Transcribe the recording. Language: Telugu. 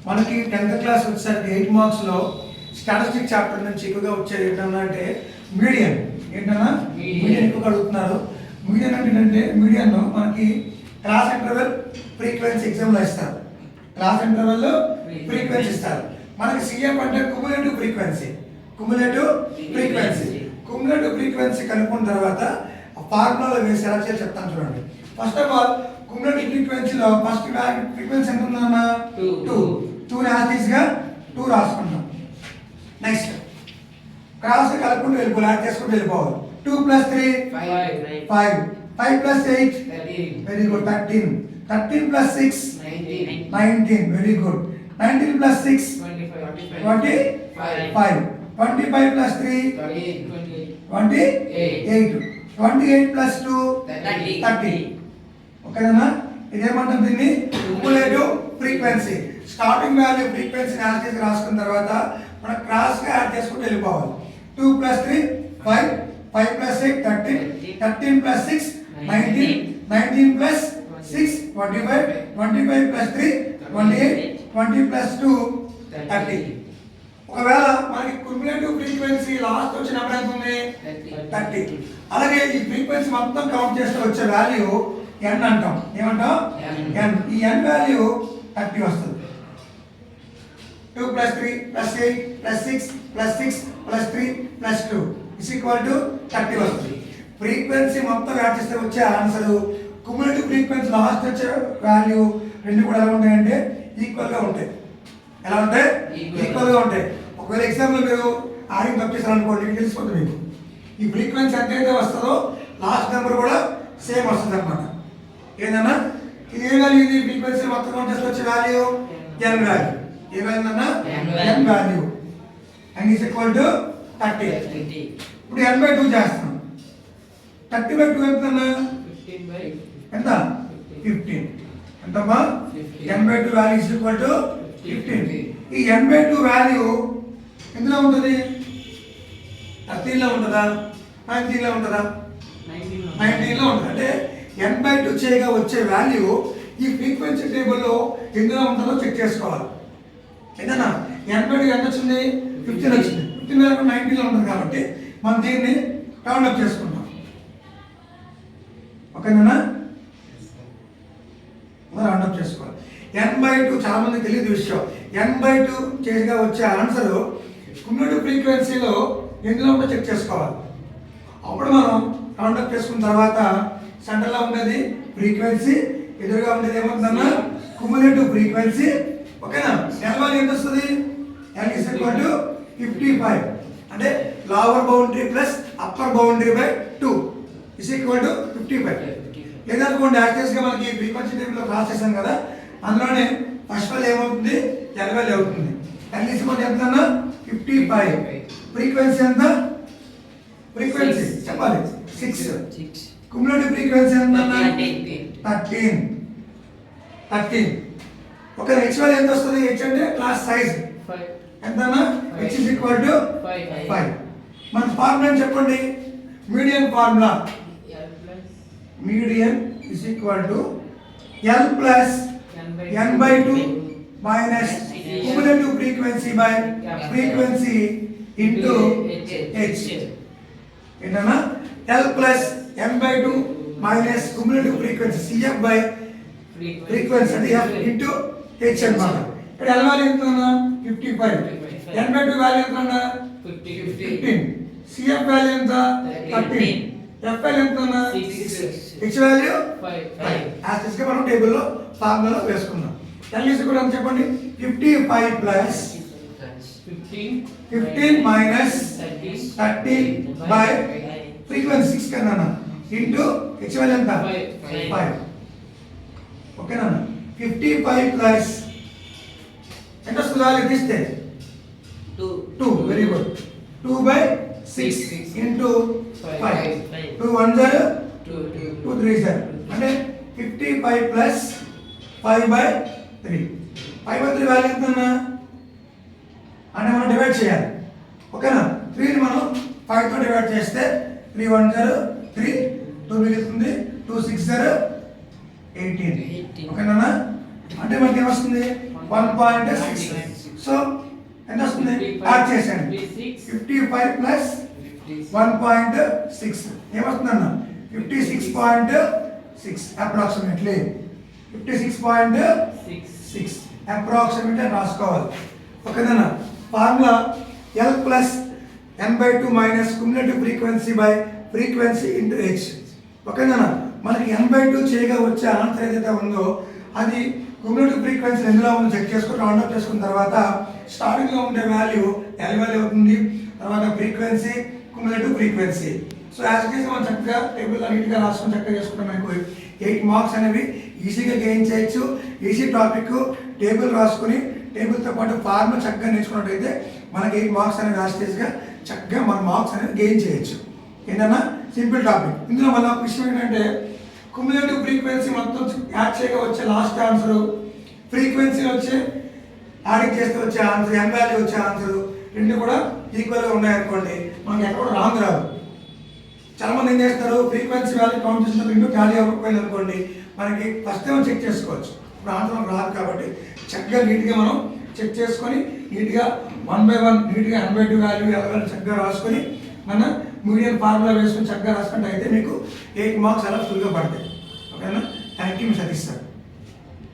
మనకి 10th క్లాస్ వచ్చేసరికి 8 మార్క్స్లో స్టాటిస్టిక్ చాప్టర్ నుంచి ఎక్కువగా వచ్చేది ఏంటన్నా అంటే మీడియన్. ఏంటన్నా మీడియన్ ఎక్కువగా అడుగుతున్నారు. మీడియన్ అంటే ఏంటంటే మీడియన్ మనకి క్లాస్ ఇంటర్వెల్ ఫ్రీక్వెన్సీ ఎగ్జామ్లో ఇస్తారు. క్లాస్ ఇంటర్వెల్లో ఫ్రీక్వెన్సీ ఇస్తారు. మనకి సిఎఫ్ అంటే కుములేటివ్ ఫ్రీక్వెన్సీ. కుములేటివ్ ఫ్రీక్వెన్సీ కనుక్కున్న తర్వాత ఫార్ములాలో వేసి ఎలా చేయాలి చెప్తాను చూడండి. ఫస్ట్ ఆఫ్ ఆల్ కుములేటివ్ ఫ్రీక్వెన్సీలో ఫస్ట్ ఫ్రీక్వెన్సీ ఎంత ఉందన్నా 2 గా 2 రాసుకుంటాం. నెక్స్ట్ క్రాస్ కలుపుకుంటూ వెళ్ళిపోవాలి, యాడ్ చేసుకుంటూ వెళ్ళిపోవాలి. 2 + 3 5 5 + 8 వెరీ గుడ్ 13 13 + 6 19 వెరీ గుడ్ 19 + 6 25 25 + 3 28 28 + 2 30. ఓకేనా? ఇదేమంటాం దీన్ని కుములేటివ్ ఫ్రీక్వెన్సీ. స్టార్టింగ్ వాల్యూ ఫ్రీక్వెన్సీని యాడ్ చేసి రాసుకున్న తర్వాత మనం క్రాస్ గా యాడ్ చేసుకుంటూ వెళ్ళిపోవాలి. 2 + 3 5 5 + 8 13 13 + 6 19 19 + 6 25 25 + 3 28 20 + 2 30. ఒకవేళ మనకి కుములేటివ్ ఫ్రీక్వెన్సీ లాస్ట్ వచ్చే నెంబర్ ఎంత ఉంది 30. అలాగే ఈ ఫ్రీక్వెన్సీ మొత్తం కౌంట్ చేస్తే వచ్చే వాల్యూ n అంటాం. ఏమంటాం? n. ఈ n వాల్యూ 30 వస్తుంది. 2 + 3 + 8 + 6 + 6 + 3 + 2 30 వస్తుంది. ఫ్రీక్వెన్సీ మొత్తం యాడ్ చేస్తే వచ్చే ఆన్సర్ కుములేటివ్ ఫ్రీక్వెన్సీ లాస్ట్ వచ్చే వాల్యూ రెండు కూడా ఎలా ఉంటాయంటే ఈక్వల్గా ఉంటాయి. ఎలా ఉంటాయి? ఈక్వల్గా ఉంటాయి. ఒకవేళ ఎగ్జాంపుల్ మీరు ఆడింగ్ తప్పిస్తారనుకోండి, మీకు తెలిసిపోతుంది. మీకు ఈ ఫ్రీక్వెన్సీ ఎంతైతే వస్తుందో లాస్ట్ నెంబర్ కూడా సేమ్ వస్తుంది అనమాట. ఏంటన్నా ఇది ఏ వాల్యూ? ఇది ఫ్రీక్వెన్సీ మొత్తం కౌంట్ చేస్తే వచ్చే వాల్యూ n వాల్యూ. ఏ వాల్యూ అన్నా? n value. n = 30. ఇప్పుడు n/2 చేస్తాం. 30/2 ఎంతన్నా? ఎంత? 15. ఎంతమ్మా? n/2 value = 15. ఈ n/2 వాల్యూ ఎందులో ఉంటుంది? 13లో ఉంటుందా? 19లో ఉంటుందా? 19లో ఉంటుంది. అంటే n/2 చేయగా వచ్చే వాల్యూ ఈ ఫ్రీక్వెన్సీ టేబుల్లో ఎందులో ఉంటుందో చెక్ చేసుకోవాలి. ఏంటన్నా n/2 ఎంత వచ్చింది? 15 వచ్చింది. 15 19లో ఉంటుంది కాబట్టి మనం దీన్ని రౌండ్ అప్ చేసుకుంటాం. ఓకేనా? రౌండ్ అప్ చేసుకోవాలి. n/2 చాలా మంది తెలియదు విషయం. n/2 చేయగా వచ్చే ఆన్సర్ కుములేటివ్ ఫ్రీక్వెన్సీలో ఎందులో ఉందో చెక్ చేసుకోవాలి. అప్పుడు మనం రౌండ్ అప్ చేసుకున్న తర్వాత సెంటర్లో ఉండేది ఫ్రీక్వెన్సీ, ఎదురుగా ఉండేది ఏమవుతుందన్నా కుములేటివ్ ఫ్రీక్వెన్సీ. ఓకేనా? n వాల్యూ ఎంత వస్తుంది? n = 55. అంటే lower boundary plus upper boundary by 2 = 55. లేదనుకోండి యాక్చువల్గా మనకి ఫ్రీక్వెన్సీ టేబుల్లో క్రాస్ చేసాం కదా, అందులోనే ఫస్ట్ వాల్యూ ఏమవుతుంది? n వాల్యూ అవుతుంది. n = ఎంత అన్నా? 55. ఫ్రీక్వెన్సీ ఎంత? ఫ్రీక్వెన్సీ చెప్పాలి 6. కుములేటివ్ ఫ్రీక్వెన్సీ ఎంత అన్నా? 13. ఓకే, h వాల్యూ ఎంత వస్తుంది? h అంటే క్లాస్ సైజ్ ఎంత అన్నా? h = 5. మన ఫార్ములా చెప్పండి. Median formula median L + n/2 minus cumulative frequency by frequency into h. ఏంటన్నా? L + n/2 minus cumulative frequency CF by frequency అంటే f into h అన్నమాట. ఇక్కడ L వాల్యూ ఎంత అన్నా? 55. n/2 వాల్యూ ఎంత అన్నా? 15. CF వాల్యూ ఎంత? 13. f వాల్యూ ఎంత అన్నా? 6. h value 5. యాక్చువల్గా మనం టేబుల్లో ఫార్ములాలో వేసుకున్నాం. L కూడా చెప్పండి. 55 + 15 minus 30 by frequency 6 కన్నా ఇంటూ h వాల్యూ ఎంత? 5. ఓకేనా? 55 ప్లస్ ఎంత వస్తుంది వాల్యూ తీస్తే? 2. Very good. 2/6 ఇంటూ 5. 2 1 0 2 3 0 అంటే 55 ప్లస్ 5/3. 5/3 వాల్యూ ఎంత అన్నా? అంటే మనం డివైడ్ చేయాలి. ఓకేనా? 3ని మనం 5తో డివైడ్ చేస్తే 3 1 0 3 2 మిగులుతుంది. 2 6 0 18. ఓకేనా? అంటే మనకి ఏమొస్తుంది? 1.6. సో ఎంత వస్తుంది? యాడ్ చేసేయండి. 55 ప్లస్ 1.6 ఏమొస్తుందన్న? 56.6 అప్రాక్సిమేట్లీ 56.6 అప్రాక్సిమేట్లీ రాసుకోవాలి. ఓకేనా? Formula L plus n/2 minus cumulative frequency by frequency into H. ఓకేనా? మనకి n/2 చేయగా వచ్చే ఆన్సర్ ఏదైతే ఉందో అది క్యుములేటివ్ ఫ్రీక్వెన్సీ ఎందులో ఉందో చెక్ చేసుకుని రౌండ్ అప్ చేసుకున్న తర్వాత స్టార్టింగ్లో ఉండే వాల్యూ L వాల్యూ అవుతుంది. తర్వాత frequency cumulative frequency. So as it is మనం చక్కగా టేబుల్ నీట్గా రాసుకొని చక్కగా చేసుకుంటాం. మనకు 8 మార్క్స్ అనేవి ఈజీగా గెయిన్ చేయొచ్చు. ఈజీ టాపిక్ టేబుల్ రాసుకుని టేబుల్తో పాటు ఫార్ములా చక్కగా నేర్చుకున్నట్టయితే మనకి 8 మార్క్స్ అనేవి యాస్టేజ్గా చక్కగా మన మార్క్స్ అనేవి గెయిన్ చేయొచ్చు. ఏంటన్నా? Simple topic. ఇందులో మళ్ళీ ఒక విషయం ఏంటంటే క్యుములేటివ్ ఫ్రీక్వెన్సీ మొత్తం యాడ్ చేయగా వచ్చే లాస్ట్ ఆన్సర్, ఫ్రీక్వెన్సీ వచ్చే యాడింగ్ చేస్తే వచ్చే ఆన్సర్, ఎన్ వాల్యూ వచ్చే ఆన్సర్ రెండు కూడా ఈక్వల్గా ఉన్నాయనుకోండి మనకి ఎక్కడ కూడా రాంగ్ రాదు. చాలామంది ఏం చేస్తారు, ఫ్రీక్వెన్సీ వాల్యూ కౌంట్ చేసిన రెండు టాలీ అవ్వకపోయింది అనుకోండి మనకి ఫస్ట్ ఏమో చెక్ చేసుకోవచ్చు. ఇప్పుడు ఆన్సర్ రాదు కాబట్టి చక్కగా నీట్గా మనం చెక్ చేసుకొని నీట్గా 1 by 1 నీట్గా n/2 వాల్యూ ఎలా చక్కగా రాసుకొని మన మీడియం ఫార్ములా వేసుకొని చక్కగా రాసుకుంటే అయితే మీకు 8 మార్క్స్ అలా ఫుల్గా పడతాయి. ఓకేనా? Thank you Satish sir.